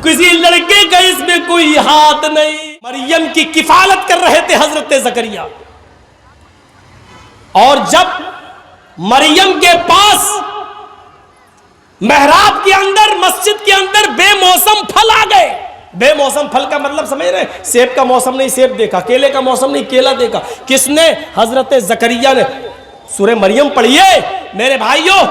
کسی لڑکے کا اس میں کوئی ہاتھ نہیں. مریم کی کفالت کر رہے تھے حضرت زکریا. اور جب مریم کے پاس محراب کے اندر مسجد کے اندر بے موسم پھل آ گئے. بے موسم پھل کا مطلب سمجھ رہے ہیں؟ سیب کا موسم نہیں سیب دیکھا, کیلے کا موسم نہیں کیلا دیکھا. کس نے؟ حضرت زکریا نے. سورہ مریم پڑھیے میرے بھائیوں.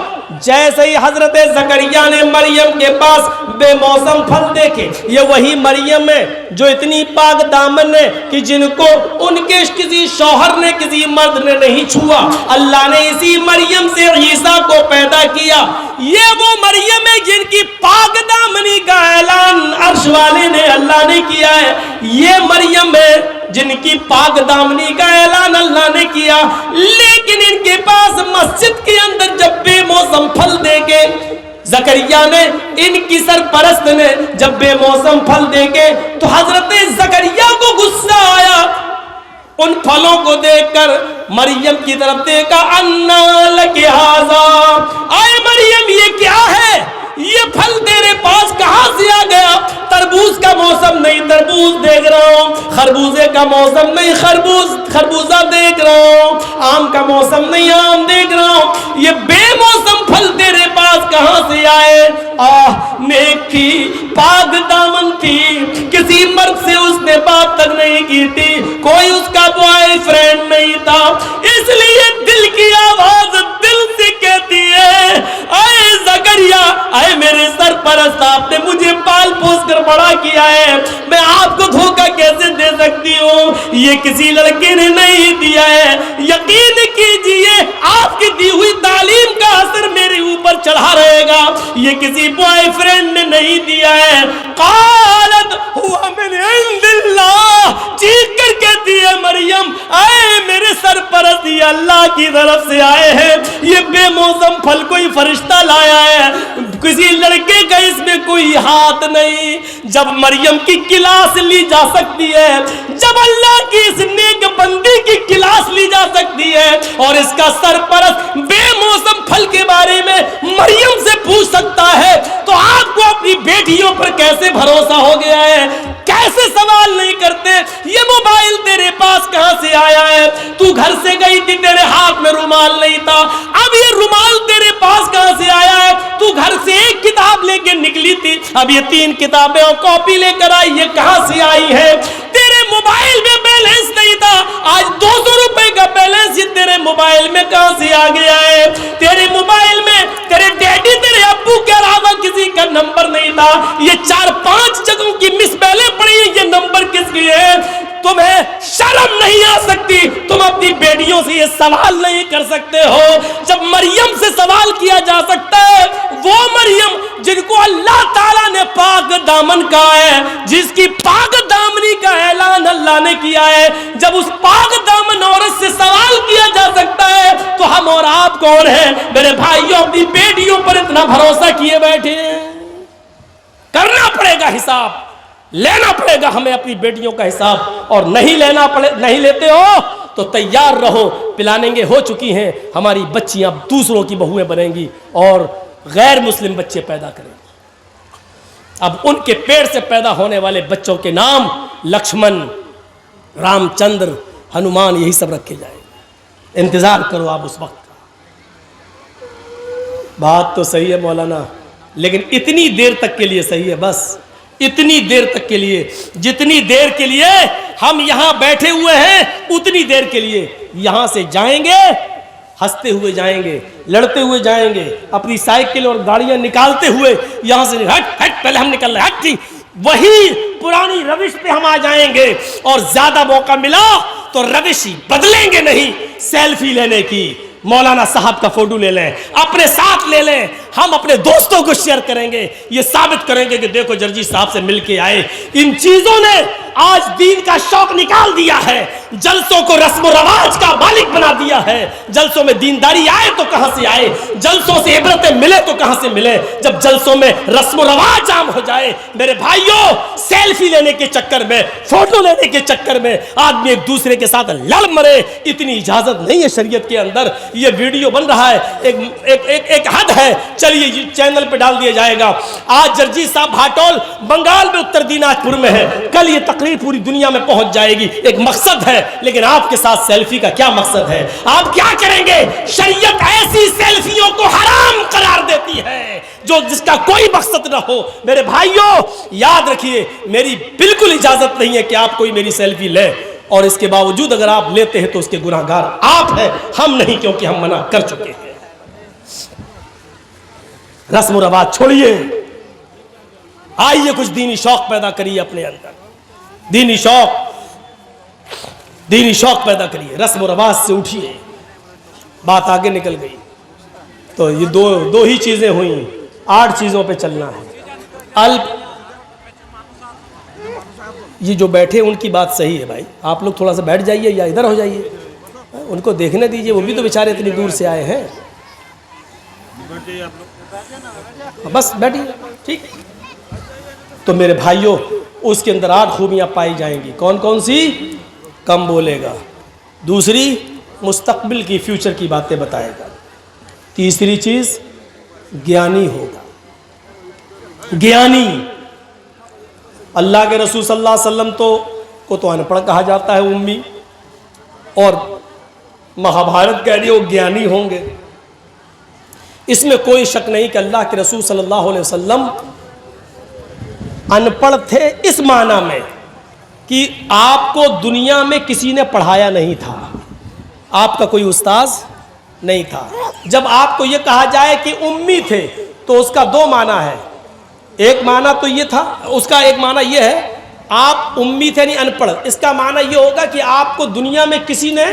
جیسے ہی حضرت زکریا نے مریم کے پاس بے موسم پھل دیکھے, یہ وہی مریم ہے جو اتنی پاک دامن ہے کہ جن کو ان کے کسی شوہر نے کسی مرد نے نہیں چھوا. اللہ نے اسی مریم سے عیسیٰ کو پیدا کیا. یہ وہ مریم ہے جن کی پاک دامنی کا اعلان عرش والے نے اللہ نے کیا ہے. یہ مریم ہے جن کی پاک دامنی کا اعلان اللہ نے کیا. لیکن ان کے پاس مسجد کے اندر جب بے موسم پھل دیکھے, زکریا نے, ان کی سرپرست نے جب بے موسم پھل دیکھے تو حضرت زکریا کو غصہ آیا. ان پھلوں کو دیکھ کر مریم کی طرف دیکھا. انا لک ھذا, اے مریم یہ کیا ہے؟ یہ پھل تیرے پاس کہاں سے آ گیا؟ تربوز کا موسم نہیں تربوز دیکھ رہا ہوں, خربوزے کا موسم نہیں خربوزہ دیکھ رہا ہوں, آم کا موسم نہیں آم دیکھ رہا ہوں. یہ بے موسم پھل تیرے پاس کہاں سے آئے؟ نیک تھی, پاک دامن تھی, کسی مرد سے اس نے بات تک نہیں کی تھی, کوئی اس کا بوائے فرینڈ نہیں تھا. اس لیے دل کی آواز دل سے کہتی ہے, اے زکریا, اے میرے سرپرست, آپ نے مجھے پال پوس کر بڑا کیا ہے, میں آپ کو دھوکہ کیسے دے سکتی ہوں؟ یہ کسی لڑکے نے نہیں دیا ہے. یقین کیجئے آپ کی دی ہوئی تعلیم کا اثر میرے اوپر چڑھا رہے گا. یہ کسی بوائے فرینڈ نے نہیں دیا ہے. قالت هو من عند اللہ, چیخ کر کہتی ہے مریم, اے میرے سرپرست, یہ اللہ کی طرف سے آئے ہیں. یہ بے موسم پھل کوئی فرشتہ لایا ہے, کسی لڑکے کا اس میں کوئی ہاتھ نہیں. جب مریم کی کلاس لی جا سکتی ہے, جب اللہ کی اس نیک بندی کی کلاس لی جا سکتی ہے, اور اس کا سرپرست بے موسم پھل کے بارے میں مریم سے پوچھ سکتا ہے, تو آپ کو اپنی بیٹیوں پر کیسے بھروسہ ہو گیا ہے؟ کیسے سوال نہیں کرتے؟ یہ موبائل تیرے پاس کہاں سے آیا ہے؟ تو گھر سے گئی تھی, تیرے ہاتھ میں رومال نہیں تھا, اب یہ رومال تیرے پاس کہاں سے آیا ہے؟ تو گھر سے ایک کتاب لے کے نکلی تھی, اب یہ 3 کتابیں اور کاپی لے کر آئی, یہ کہاں سے آئی ہے؟ تیرے موبائل میں بیلنس نہیں تھا, آج 200 روپے کا بیلنس یہ تیرے موبائل میں کہاں سے آ گیا ہے؟ تیرے موبائل میں تیرے ڈیڈی تیرے ابو کے علاوہ کسی کا نمبر نہیں تھا, یہ 4-5 جگہوں کی مس بیلیں پڑی ہیں, یہ نمبر کس کے ہیں؟ تمہیں شرم نہیں آ سکتی؟ تم اپنی بیٹیوں سے یہ سوال نہیں کر سکتے ہو؟ جب مریم سے سوال کیا جا سکتا ہے, وہ مریم جن کو اللہ تعالیٰ نے پاک دامن کہا ہے, جس کی پاک دامنی کا اعلان اللہ نے کیا ہے, جب اس پاک دامن عورت سے سوال کیا جا سکتا ہے, تو ہم اور آپ کون ہیں؟ میرے بھائیوں, اپنی بیٹیوں پر اتنا بھروسہ کیے بیٹھے ہیں. کرنا پڑے گا حساب, لینا پڑے گا ہمیں اپنی بیٹیوں کا حساب. اور نہیں لیتے ہو تو تیار رہو, پلانیں گے ہو چکی ہیں. ہماری بچیاں دوسروں کی بہویں بنیں گی اور غیر مسلم بچے پیدا کریں گی. اب ان کے پیڑ سے پیدا ہونے والے بچوں کے نام لکشمن, رام چندر, ہنومان, یہی سب رکھے جائیں گے. انتظار کرو آپ اس وقت کا. بات تو صحیح ہے مولانا, لیکن اتنی دیر تک کے لیے صحیح ہے, بس اتنی دیر تک کے لیے, جتنی دیر کے لیے ہم یہاں بیٹھے ہوئے ہیں, اتنی دیر کے لیے. یہاں سے جائیں گے, ہنستے ہوئے جائیں گے, لڑتے ہوئے جائیں گے, اپنی سائیکل اور گاڑیاں نکالتے ہوئے یہاں سے ہٹ پہلے ہم نکل رہے, ہٹ, وہی پرانی روش پہ ہم آ جائیں گے. اور زیادہ موقع ملا تو روش بدلیں گے نہیں. سیلفی لینے کی, مولانا صاحب کا فوٹو لے لیں, اپنے ساتھ لے لیں, ہم اپنے دوستوں کو شیئر کریں گے, یہ ثابت کریں گے کہ دیکھو جرجی صاحب سے مل کے آئے. ان چیزوں نے آج دین کا شوق نکال دیا ہے, جلسوں کو رسم و رواج کا مالک بنا دیا ہے. جلسوں میں دینداری آئے تو کہاں سے آئے, جلسوں سے عبرتیں ملے تو کہاں سے ملے, جب جلسوں میں رسم و رواج عام ہو جائے. میرے بھائیوں, سیلفی لینے کے چکر میں, فوٹو لینے کے چکر میں آدمی ایک دوسرے کے ساتھ لڑ مرے, اتنی اجازت نہیں ہے شریعت کے اندر. یہ ویڈیو بن رہا ہے, ایک حد ہے, چلیے یہ چینل پہ ڈال دیا جائے گا. آج جرجیت صاحب بھاٹول بنگال میں اتر دیناج پور میں ہے, کل یہ تقریر پوری دنیا میں پہنچ جائے گی. ایک مقصد ہے, لیکن آپ کے ساتھ سیلفی کا کیا مقصد ہے؟ آپ کیا کریں گے؟ شریعت ایسی سیلفیوں کو حرام قرار دیتی ہے جو جس کا کوئی مقصد نہ ہو. میرے بھائیوں یاد رکھیے, میری بالکل اجازت نہیں ہے کہ آپ کوئی میری سیلفی لیں, اور اس کے باوجود اگر آپ لیتے ہیں تو اس کے گناہ گار آپ ہیں, ہم نہیں, کیونکہ ہم منع کر چکے ہیں. رسم و رواج چھوڑیے, آئیے کچھ دینی شوق پیدا کریے اپنے اندر, دینی شوق پیدا کریے, رسم و رواج سے اٹھیے. بات آگے نکل گئی تو یہ دو ہی چیزیں ہوئیں, 8 چیزوں پہ چلنا ہے. یہ جو بیٹھے ان کی بات صحیح ہے بھائی, آپ لوگ تھوڑا سا بیٹھ جائیے یا ادھر ہو جائیے, ان کو دیکھنے دیجئے, وہ بھی تو بیچارے اتنی دور سے آئے ہیں. بس بیٹھیے, ٹھیک. تو میرے بھائیوں اس کے اندر 8 خوبیاں پائی جائیں گی. کون کون سی؟ کم بولے گا, دوسری مستقبل کی فیوچر کی باتیں بتائے گا, تیسری چیز گیانی ہوگا. گیانی, اللہ کے رسول صلی اللہ علیہ وسلم کو تو ان پڑھ کہا جاتا ہے, امی, اور مہابھارت کہہ رہی ہے وہ گیانی ہوں گے. اس میں کوئی شک نہیں کہ اللہ کے رسول صلی اللہ علیہ وسلم ان پڑھ تھے اس معنی میں کہ آپ کو دنیا میں کسی نے پڑھایا نہیں تھا, آپ کا کوئی استاذ نہیں تھا. جب آپ کو یہ کہا جائے کہ امی تھے تو اس کا 2 معنی ہے. ایک معنی تو یہ تھا, اس کا ایک معنی یہ ہے آپ امی تھے نہیں ان پڑھ, اس کا معنی یہ ہوگا کہ آپ کو دنیا میں کسی نے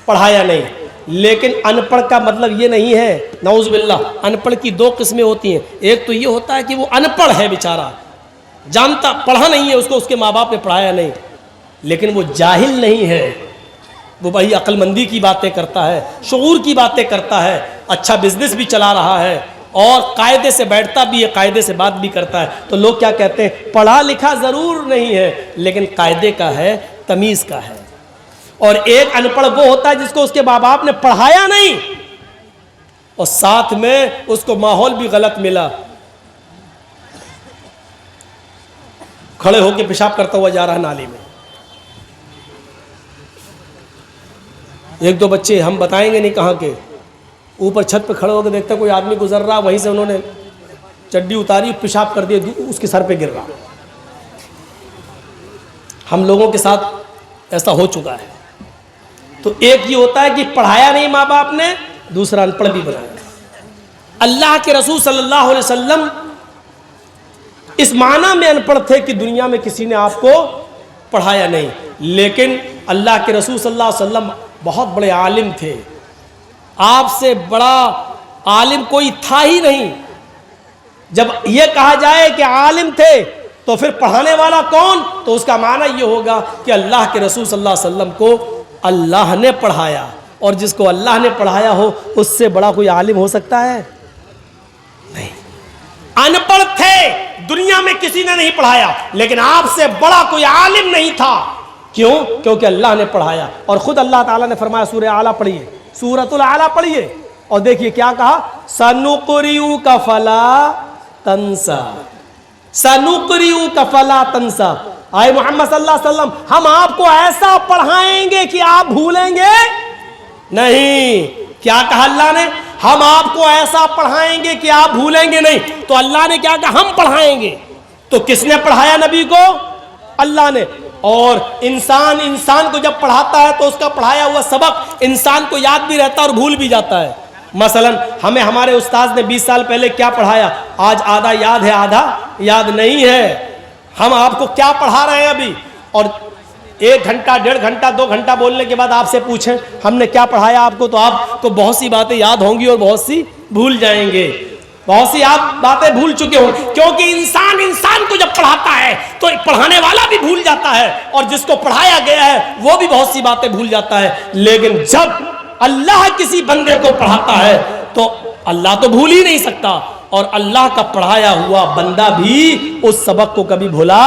پڑھایا نہیں. لیکن ان پڑھ کا مطلب یہ نہیں ہے, نعوذ باللہ. ان پڑھ کی 2 قسمیں ہوتی ہیں. ایک تو یہ ہوتا ہے کہ وہ ان پڑھ ہے بیچارہ, جانتا پڑھا نہیں ہے, اس کو اس کے ماں باپ نے پڑھایا نہیں, لیکن وہ جاہل نہیں ہے, وہ بھائی عقل مندی کی باتیں کرتا ہے, شعور کی باتیں کرتا ہے, اچھا بزنس بھی چلا رہا ہے, اور قاعدے سے بیٹھتا بھی ہے, قاعدے سے بات بھی کرتا ہے. تو لوگ کیا کہتے ہیں, پڑھا لکھا ضرور نہیں ہے لیکن قاعدے کا ہے, تمیز کا ہے. اور ایک ان پڑھ وہ ہوتا ہے جس کو اس کے ماں باپ نے پڑھایا نہیں, اور ساتھ میں اس کو ماحول بھی غلط ملا, کھڑے ہو کے پیشاب کرتا ہوا جا رہا نالی میں. 1-2 بچے ہم بتائیں گے نہیں کہاں کے, اوپر چھت پہ کھڑے ہو کے دیکھتا کوئی آدمی گزر رہا, وہیں سے انہوں نے چڈی اتاری, پیشاب کر دیا, اس کے سر پہ گر رہا. ہم لوگوں کے ساتھ ایسا ہو چکا ہے. تو ایک یہ ہوتا ہے کہ پڑھایا نہیں ماں باپ نے, دوسرا ان پڑھ بھی بنایا. اللہ کے رسول صلی اللہ علیہ وسلم اس معنی میں ان پڑھ تھے کہ دنیا میں کسی نے آپ کو پڑھایا نہیں, لیکن اللہ کے رسول صلی اللہ علیہ وسلم بہت بڑے عالم تھے. آپ سے بڑا عالم کوئی تھا ہی نہیں. جب یہ کہا جائے کہ عالم تھے تو پھر پڑھانے والا کون, تو اس کا معنی یہ ہوگا کہ اللہ کے رسول صلی اللہ علیہ وسلم کو اللہ نے پڑھایا, اور جس کو اللہ نے پڑھایا ہو اس سے بڑا کوئی عالم ہو سکتا ہے؟ نہیں. ان پڑھ تھے, دنیا میں کسی نے نہیں پڑھایا, لیکن آپ سے بڑا کوئی عالم نہیں تھا. کیوں؟ کیونکہ اللہ نے پڑھایا. اور خود اللہ تعالیٰ نے فرمایا, سورہ اعلیٰ پڑھیے, سورۃ الاعلیٰ پڑھیے, اور دیکھیے کیا کہا, سَنُقْرِئُكَ فَلَا تَنْسَى, سَنُقْرِئُكَ فَلَا تَنْسَى. آئے محمد صلی اللہ علیہ وسلم, ہم آپ کو ایسا پڑھائیں گے کہ آپ بھولیں گے نہیں. کیا کہا اللہ نے؟ ہم آپ کو ایسا پڑھائیں گے کہ آپ بھولیں گے نہیں. تو اللہ نے کیا کہا, ہم پڑھائیں گے. تو کس نے پڑھایا نبی کو؟ اللہ نے. اور انسان کو جب پڑھاتا ہے تو اس کا پڑھایا ہوا سبق انسان کو یاد بھی رہتا ہے اور بھول بھی جاتا ہے. مثلا ہمیں ہمارے استاذ نے 20 سال پہلے کیا پڑھایا, آج آدھا یاد ہے, آدھا یاد نہیں ہے. ہم آپ کو کیا پڑھا رہے ہیں ابھی, اور 1 گھنٹہ 1.5 گھنٹہ 2 گھنٹہ بولنے کے بعد آپ سے پوچھیں ہم نے کیا پڑھایا آپ کو, تو آپ کو بہت سی باتیں یاد ہوں گی اور بہت سی بھول جائیں گے. بہت سی آپ باتیں بھول چکے ہوں, کیونکہ انسان کو جب پڑھاتا ہے تو پڑھانے والا بھی بھول جاتا ہے, اور جس کو پڑھایا گیا ہے وہ بھی بہت سی باتیں بھول جاتا ہے. لیکن جب اللہ کسی بندے کو پڑھاتا ہے تو اللہ تو بھول ہی نہیں سکتا, اور اللہ کا پڑھایا ہوا بندہ بھی اس سبق کو کبھی بھولا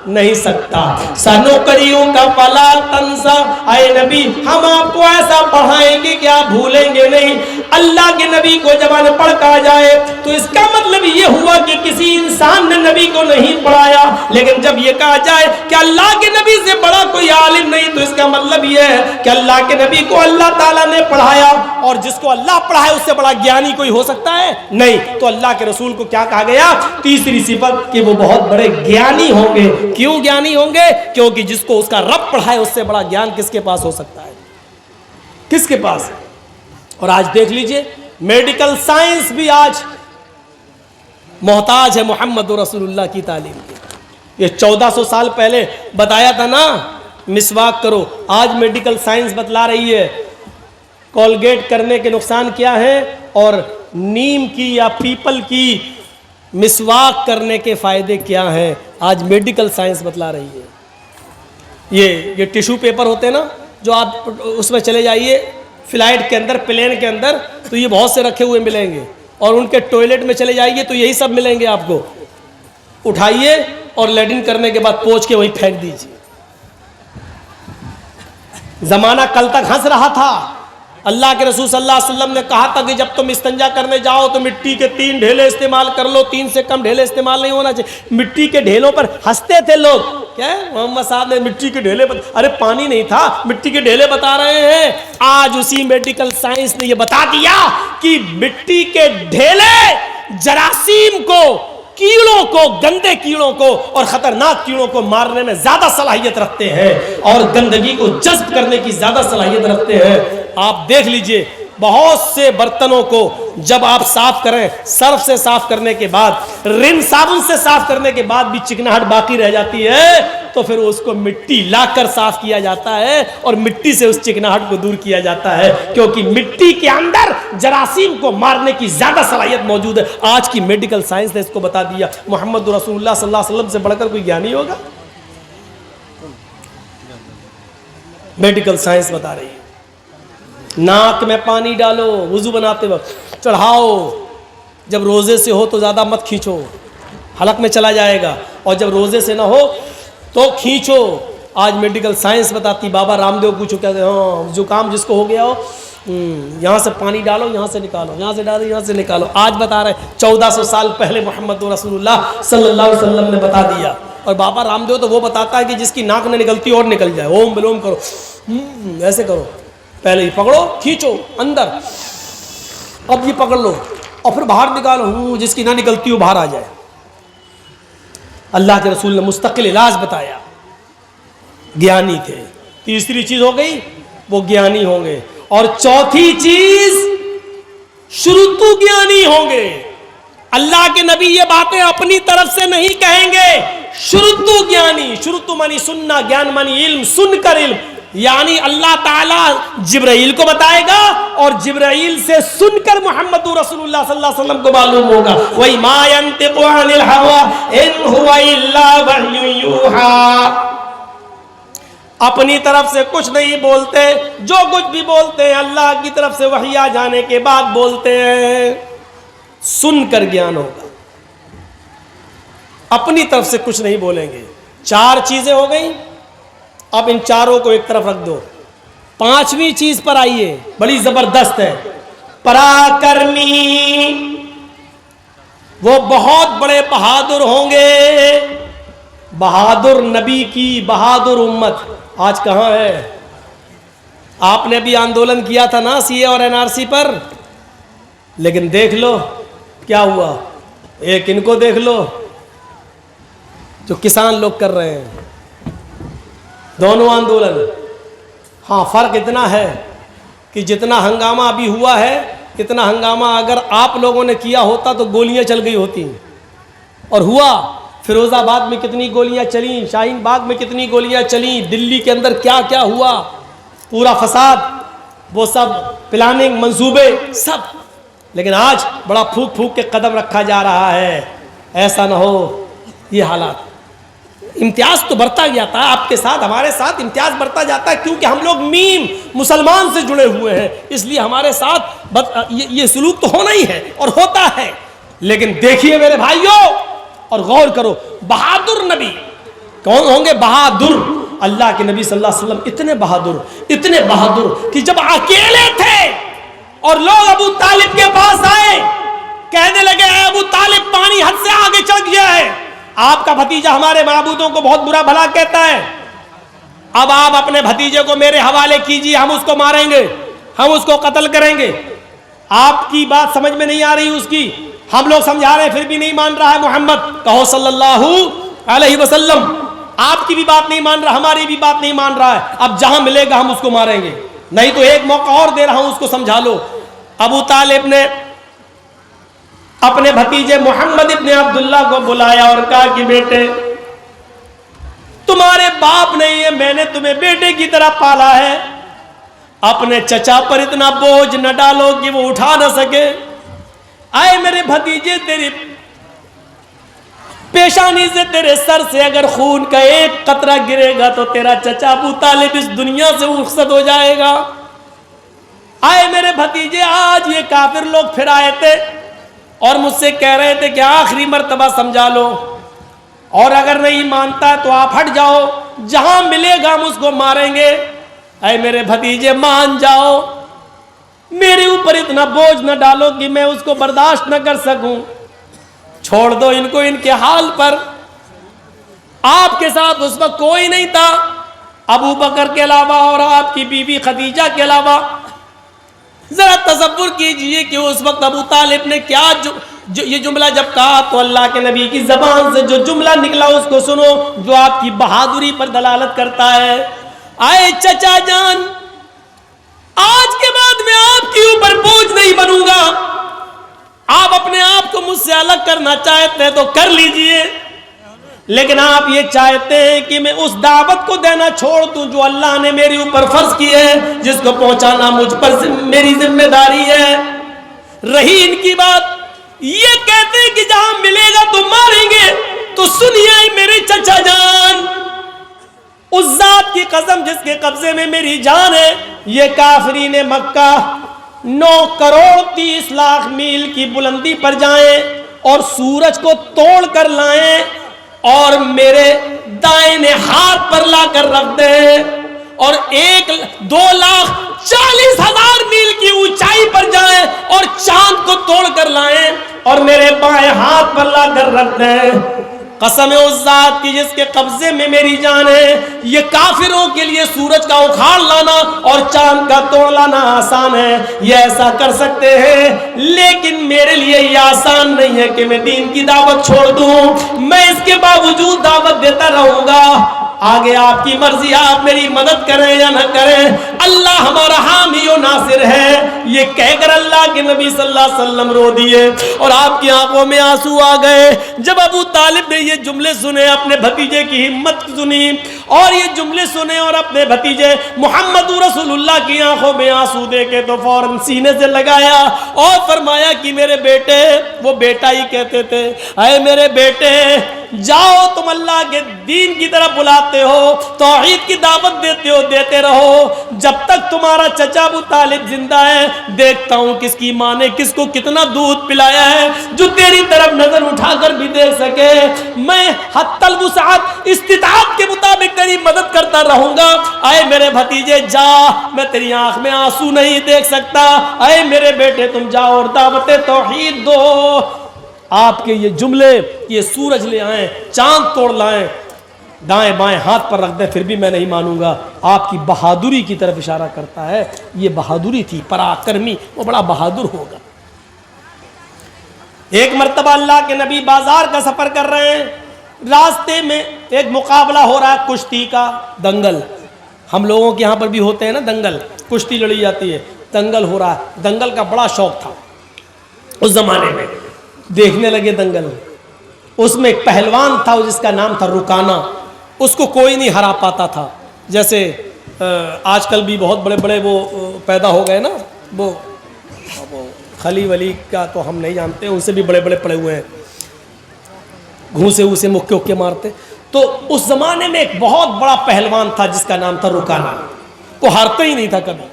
نہیں سکتا. سنقریوں کا فلا تنسا، اے نبی ہم آپ کو ایسا پڑھائیں گے کہ آپ بھولیں گے نہیں. اللہ کے نبی کو جب ان پڑھ کہا جائے تو اس کا مطلب یہ ہوا کہ کسی انسان نے نبی کو نہیں پڑھایا. لیکن جب یہ کہا جائے کہ اللہ کے نبی سے بڑا کوئی عالم نہیں تو اس کا مطلب یہ ہے کہ اللہ کے نبی کو اللہ تعالیٰ نے پڑھایا، اور جس کو اللہ پڑھائے اس سے بڑا گیانی کوئی ہو سکتا ہے؟ نہیں. تو اللہ کے رسول کو کیا کہا گیا؟ تیسری صفت کہ وہ بہت بڑے گیانی ہوں گے. کیوں گیانی ہوں گے؟ کیونکہ جس کو اس کا رب پڑھائے اس سے بڑا گیان کس کے پاس ہو سکتا ہے؟ کس کے پاس؟ اور آج دیکھ لیجئے میڈیکل سائنس بھی آج محتاج ہے محمد رسول اللہ کی تعلیم کی. یہ 1400 سال پہلے بتایا تھا نا مسواک کرو، آج میڈیکل سائنس بتلا رہی ہے کولگیٹ کرنے کے نقصان کیا ہے اور نیم کی یا پیپل کی مسواک کرنے کے فائدے کیا ہیں. آج میڈیکل سائنس بتلا رہی ہے. یہ ٹیشو پیپر ہوتے ہیں نا جو آپ اس میں چلے جائیے فلائٹ کے اندر، پلین کے اندر، تو یہ بہت سے رکھے ہوئے ملیں گے، اور ان کے ٹوائلٹ میں چلے جائیے تو یہی سب ملیں گے آپ کو. اٹھائیے اور لیٹرن کرنے کے بعد پوچھ کے وہی پھینک دیجیے. زمانہ کل تک ہنس رہا تھا. اللہ کے رسول صلی اللہ علیہ وسلم نے کہا تھا کہ جب تم استنجا کرنے جاؤ تو مٹی کے 3 ڈھیلے استعمال کر لو، 3 سے کم ڈھیلے استعمال نہیں ہونا چاہیے. مٹی کے ڈھیلوں پر ہنستے تھے لوگ. کیا محمد صاحب نے مٹی کے ڈھیلے ارے پانی نہیں تھا، مٹی کے ڈھیلے بتا رہے ہیں. آج اسی میڈیکل سائنس نے یہ بتا دیا کہ مٹی کے ڈھیلے جراثیم کو، کیڑوں کو، گندے کیڑوں کو اور خطرناک کیڑوں کو مارنے میں زیادہ صلاحیت رکھتے ہیں اور گندگی کو جذب کرنے کی زیادہ صلاحیت رکھتے ہیں. آپ دیکھ لیجئے بہت سے برتنوں کو جب آپ صاف کریں، سرف سے صاف کرنے کے بعد، رن صابن سے صاف کرنے کے بعد بھی چکناہٹ باقی رہ جاتی ہے تو پھر اس کو مٹی لا کر صاف کیا جاتا ہے اور مٹی سے اس چکناہٹ کو دور کیا جاتا ہے، کیونکہ مٹی کے اندر جراثیم کو مارنے کی زیادہ صلاحیت موجود ہے. آج کی میڈیکل سائنس نے اس کو بتا دیا. محمد رسول اللہ صلی اللہ علیہ وسلم سے بڑھ کر کوئی گیانی ہوگا؟ میڈیکل سائنس بتا رہی ہے. ناک میں پانی ڈالو وضو بناتے وقت، چڑھاؤ. جب روزے سے ہو تو زیادہ مت کھینچو، حلق میں چلا جائے گا، اور جب روزے سے نہ ہو تو کھینچو. آج میڈیکل سائنس بتاتی. بابا رام دیو پوچھو کیا زکام جس کو ہو گیا ہو، یہاں سے پانی ڈالو، یہاں سے نکالو، یہاں سے ڈالو، یہاں سے نکالو. آج بتا رہے 1400 سال پہلے محمد رسول اللہ صلی اللہ علیہ وسلم نے بتا دیا. اور بابا رام دیو تو وہ بتاتا ہے کہ جس کی ناک نہ نکلتی اور نکل جائے، اوم بلوم کرو، ایسے کرو، پہلے ہی پکڑو، کھینچو اندر، اب یہ پکڑ لو اور پھر باہر نکالو، جس کی نہ نکلتی وہ باہر آ جائے. اللہ کے رسول نے مستقل علاج بتایا. گیانی تھے. تیسری چیز ہو گئی وہ گیانی ہوں گے. اور چوتھی چیز شروطو گیانی ہوں گے. اللہ کے نبی یہ باتیں اپنی طرف سے نہیں کہیں گے. شروطو گیانی، شروطو مانی سننا، گیان مانی علم، سن کر علم. یعنی اللہ تعالیٰ جبرائیل کو بتائے گا اور جبرائیل سے سن کر محمد رسول اللہ صلی اللہ علیہ وسلم کو معلوم ہوگا. وہی ما ينطق عن الهوى ان هو الا وحی یوحی. اپنی طرف سے کچھ نہیں بولتے، جو کچھ بھی بولتے ہیں اللہ کی طرف سے وحی آ جانے کے بعد بولتے ہیں. سن کر گیان ہوگا، اپنی طرف سے کچھ نہیں بولیں گے. 4 چیزیں ہو گئیں. اب ان چاروں کو ایک طرف رکھ دو. 5ویں چیز پر آئیے، بڑی زبردست ہے. پراکرمی، وہ بہت بڑے بہادر ہوں گے. بہادر نبی کی بہادر امت آج کہاں ہے؟ آپ نے بھی آندولن کیا تھا نا سی اے اور NRC پر، لیکن دیکھ لو کیا ہوا. ایک ان کو دیکھ لو جو کسان لوگ کر رہے ہیں، دونوں آندولن. ہاں فرق اتنا ہے کہ جتنا ہنگامہ ابھی ہوا ہے اتنا ہنگامہ اگر آپ لوگوں نے کیا ہوتا تو گولیاں چل گئی ہوتی. اور ہوا. فیروز آباد میں کتنی گولیاں چلیں، شاہین باغ میں کتنی گولیاں چلیں، دلی کے اندر کیا کیا ہوا، پورا فساد، وہ سب پلاننگ، منصوبے سب. لیکن آج بڑا پھونک پھونک کے قدم رکھا جا رہا ہے. ایسا نہ ہو یہ حالات. امتیاز تو بڑھتا جاتا ہے، آپ کے ساتھ ہمارے ساتھ امتیاز بڑھتا جاتا ہے، کیونکہ ہم لوگ میم مسلمان سے جڑے ہوئے ہیں، اس لیے ہمارے ساتھ یہ سلوک تو ہونا ہی ہے اور ہوتا ہے. لیکن دیکھیے میرے بھائیوں اور غور کرو، بہادر نبی کون ہوں گے؟ بہادر. اللہ کے نبی صلی اللہ علیہ وسلم اتنے بہادر کہ جب اکیلے تھے اور لوگ ابو طالب کے پاس آئے، کہنے لگے اے ابو طالب پانی حد سے آگے چڑھ گیا ہے، آپ کا بھتیجا ہمارے معبودوں کو بہت برا بھلا کہتا ہے، اب آپ اپنے بھتیجے کو میرے حوالے کیجیے، ہم اس کو ماریں گے، ہم اس کو قتل کریں گے. آپ کی بات سمجھ میں نہیں آ رہی اس کی، ہم لوگ سمجھا رہے ہیں پھر بھی نہیں مان رہا ہے. محمد کہو صلی اللہ علیہ وسلم، آپ کی بھی بات نہیں مان رہا، ہماری بھی بات نہیں مان رہا ہے، اب جہاں ملے گا ہم اس کو ماریں گے، نہیں تو ایک موقع اور دے رہا ہوں، اس کو سمجھا لو. ابو طالب نے اپنے بھتیجے محمد ابن عبداللہ کو بلایا اور کہا کہ بیٹے تمہارے باپ نہیں ہے، میں نے تمہیں بیٹے کی طرح پالا ہے، اپنے چچا پر اتنا بوجھ نہ ڈالو کہ وہ اٹھا نہ سکے. آئے میرے بھتیجے، تیری پیشانی سے، تیرے سر سے اگر خون کا ایک قطرہ گرے گا تو تیرا چچا ابو طالب اس دنیا سے رخصت ہو جائے گا. آئے میرے بھتیجے، آج یہ کافر لوگ پھر آئے تھے اور مجھ سے کہہ رہے تھے کہ آخری مرتبہ سمجھا لو، اور اگر نہیں مانتا تو آپ ہٹ جاؤ، جہاں ملے گا ہم اس کو ماریں گے. اے میرے بھتیجے مان جاؤ، میرے اوپر اتنا بوجھ نہ ڈالو کہ میں اس کو برداشت نہ کر سکوں، چھوڑ دو ان کو ان کے حال پر. آپ کے ساتھ اس وقت کوئی نہیں تھا ابو بکر کے علاوہ اور آپ کی بیوی خدیجہ کے علاوہ. ذرا تصور کیجئے کہ اس وقت ابو طالب نے کیا یہ جملہ جب کہا تو اللہ کے نبی کی زبان سے جو جملہ نکلا اس کو سنو، جو آپ کی بہادری پر دلالت کرتا ہے. آئے چچا جان، آج کے بعد میں آپ کے اوپر بوجھ نہیں بنوں گا، آپ اپنے آپ کو مجھ سے الگ کرنا چاہتے ہیں تو کر لیجئے، لیکن آپ یہ چاہتے ہیں کہ میں اس دعوت کو دینا چھوڑ دوں جو اللہ نے میرے اوپر فرض کی ہے، جس کو پہنچانا مجھ پر میری ذمہ داری ہے. رہی ان کی بات، یہ کہتے ہیں کہ جہاں ملے گا تو ماریں گے، تو سنیے میرے چچا جان، اس ذات کی قسم جس کے قبضے میں میری جان ہے، یہ کافرین مکہ 9,30,00,000 میل کی بلندی پر جائیں اور سورج کو توڑ کر لائیں اور میرے دائیں ہاتھ پر لا کر رکھ دیں، اور 1,02,40,000 میل کی اونچائی پر جائیں اور چاند کو توڑ کر لائیں اور میرے بائیں ہاتھ پر لا کر رکھ دیں. قسم اس ذات کی جس کے قبضے میں میری جان ہے، یہ کافروں کے لیے سورج کا اکھاڑ لانا اور چاند کا توڑ لانا آسان ہے، یہ ایسا کر سکتے ہیں، لیکن میرے لیے یہ آسان نہیں ہے کہ میں دین کی دعوت چھوڑ دوں. میں اس کے باوجود دعوت دیتا رہوں گا، آگے آپ کی مرضی، آپ میری مدد کریں یا نہ کریں، اللہ ہمارا حامی و ناصر ہے. یہ کہہ کر اللہ کے نبی صلی اللہ علیہ وسلم رو دیے اور آپ کی آنکھوں میں آنسو آ گئے. جب ابو طالب نے یہ جملے سنے، اپنے بھتیجے کی ہمت سنی اور یہ جملے سنے اور اپنے بھتیجے محمد رسول اللہ کی آنکھوں میں آنسو دیکھے تو فوراً سینے سے لگایا اور فرمایا کہ میرے بیٹے، وہ بیٹا ہی کہتے تھے، اے میرے بیٹے جاؤ، تم اللہ کے دین کی طرف بلاتے ہو، توحید کی دعوت دیتے ہو، دیتے رہو، جب تک تمہارا چچا ابو طالب زندہ ہے دیکھتا ہوں کس کی ماں نے کس کو کتنا دودھ پلایا ہے جو تیری طرف نظر اٹھا کر بھی دیکھ سکے. میں حتی الوسعت استطاعت کے مطابق تیری مدد کرتا رہوں گا. اے میرے بھتیجے جا، میں تیری آنکھ میں آنسو نہیں دیکھ سکتا، اے میرے بیٹے تم جاؤ اور دعوت توحید دو. آپ کے یہ جملے، یہ سورج لے آئیں، چاند توڑ لائیں، دائیں بائیں ہاتھ پر رکھ دیں، پھر بھی میں نہیں مانوں گا. آپ کی بہادری کی طرف اشارہ کرتا ہے. یہ بہادری تھی، پراکرمی، وہ بڑا بہادر ہوگا. ایک مرتبہ اللہ کے نبی بازار کا سفر کر رہے ہیں، راستے میں ایک مقابلہ ہو رہا ہے کشتی کا، دنگل. ہم لوگوں کے یہاں پر بھی ہوتے ہیں نا دنگل، کشتی لڑی جاتی ہے، دنگل ہو رہا ہے. دنگل کا بڑا شوق تھا اس زمانے میں، دیکھنے لگے دنگل. اس میں ایک پہلوان تھا جس کا نام تھا رکانہ، اس کو کوئی نہیں ہرا پاتا تھا. جیسے آج کل بھی بہت بڑے بڑے وہ پیدا ہو گئے نا، وہ خلی ولی کا تو ہم نہیں جانتے، ان سے بھی بڑے بڑے پڑے ہوئے ہیں، گھوسے اوسے مکے اکے مارتے. تو اس زمانے میں ایک بہت بڑا پہلوان تھا جس کا نام تھا رکانہ، وہ ہارتا ہی نہیں تھا کبھی.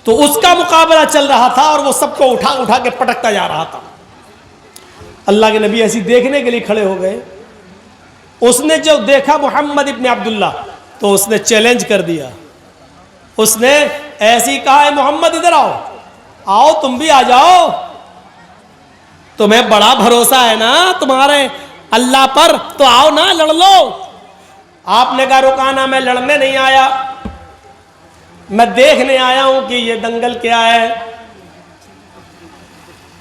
تو اس کا مقابلہ چل رہا تھا اور وہ سب کو اٹھا اٹھا کے پٹکتا جا رہا تھا. اللہ کے نبی ایسی دیکھنے کے لیے کھڑے ہو گئے. اس نے جو دیکھا محمد ابن عبداللہ تو اس نے چیلنج کر دیا. اس نے ایسی کہا ہے محمد ادھر آؤ, آؤ تم بھی آ جاؤ, تمہیں بڑا بھروسہ ہے نا تمہارے اللہ پر, تو آؤ نا لڑ لو. آپ نے کہا رکانا, میں لڑنے نہیں آیا, میں دیکھنے آیا ہوں کہ یہ دنگل کیا ہے.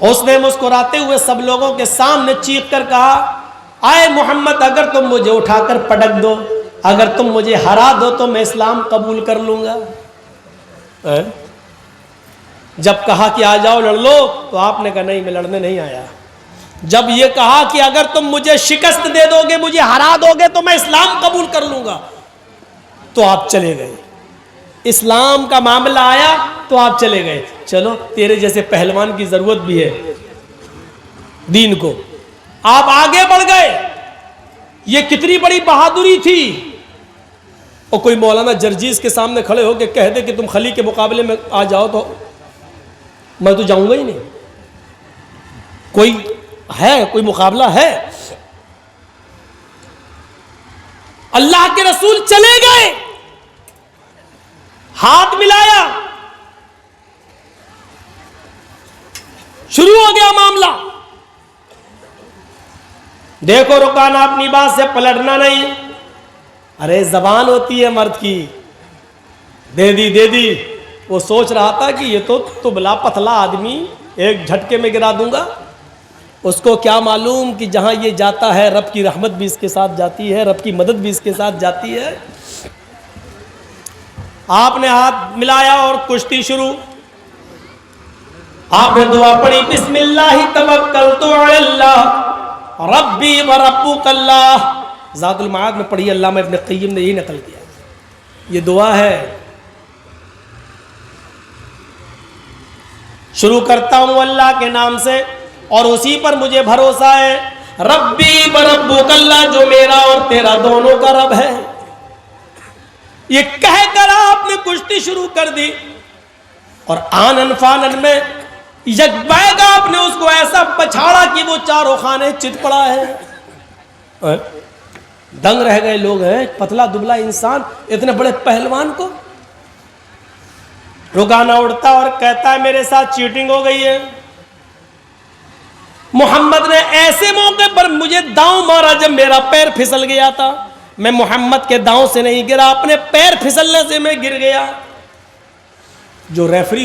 اس نے مسکراتے ہوئے سب لوگوں کے سامنے چیخ کر کہا, آئے محمد اگر تم مجھے اٹھا کر پٹک دو, اگر تم مجھے ہرا دو تو میں اسلام قبول کر لوں گا. جب کہا کہ آ جاؤ لڑ لو تو آپ نے کہا نہیں میں لڑنے نہیں آیا. جب یہ کہا کہ اگر تم مجھے شکست دے دو گے, مجھے ہرا دو گے تو میں اسلام قبول کر لوں گا, تو آپ چلے گئے. اسلام کا معاملہ آیا تو آپ چلے گئے. چلو تیرے جیسے پہلوان کی ضرورت بھی ہے دین کو, آپ آگے بڑھ گئے. یہ کتنی بڑی بہادری تھی. اور کوئی مولانا جرجیز کے سامنے کھڑے ہو کے کہہ دے کہ تم خلی کے مقابلے میں آ جاؤ تو میں تو جاؤں گا ہی نہیں. کوئی ہے, کوئی مقابلہ ہے؟ اللہ کے رسول چلے گئے, ہاتھ ملایا, شروع ہو گیا معاملہ. دیکھو رکانا, اپنی بات سے پلٹنا نہیں. ارے زبان ہوتی ہے مرد کی, دے دی دے دی. وہ سوچ رہا تھا کہ یہ تو تبلا پتلا آدمی, ایک جھٹکے میں گرا دوں گا. اس کو کیا معلوم کہ جہاں یہ جاتا ہے رب کی رحمت بھی اس کے ساتھ جاتی ہے, رب کی مدد بھی اس کے ساتھ جاتی ہے. آپ نے ہاتھ ملایا اور کشتی شروع. آپ نے دعا پڑھی, بسم اللہ توکلت علی اللہ ربی و ربک اللہ. زاد المعاد میں پڑھی, علامہ ابن قیم نے یہی نقل کیا. یہ دعا ہے. شروع کرتا ہوں اللہ کے نام سے اور اسی پر مجھے بھروسہ ہے. ربی و ربک اللہ, جو میرا اور تیرا دونوں کا رب ہے. یہ کہہ کر آپ نے کشتی شروع کر دی اور آنن فانن میں یک بیگ آپ نے اس کو ایسا پچھاڑا کہ وہ چاروں خانے چت پڑا ہے. دنگ رہ گئے لوگ. ہیں پتلا دبلا انسان, اتنے بڑے پہلوان کو. رکانا اڑتا اور کہتا ہے میرے ساتھ چیٹنگ ہو گئی ہے. محمد نے ایسے موقع پر مجھے داؤں مارا جب میرا پیر پھسل گیا تھا. میں محمد کے داؤں سے نہیں گرا, اپنے پیر پھسلنے سے میں گر گیا. جو ریفری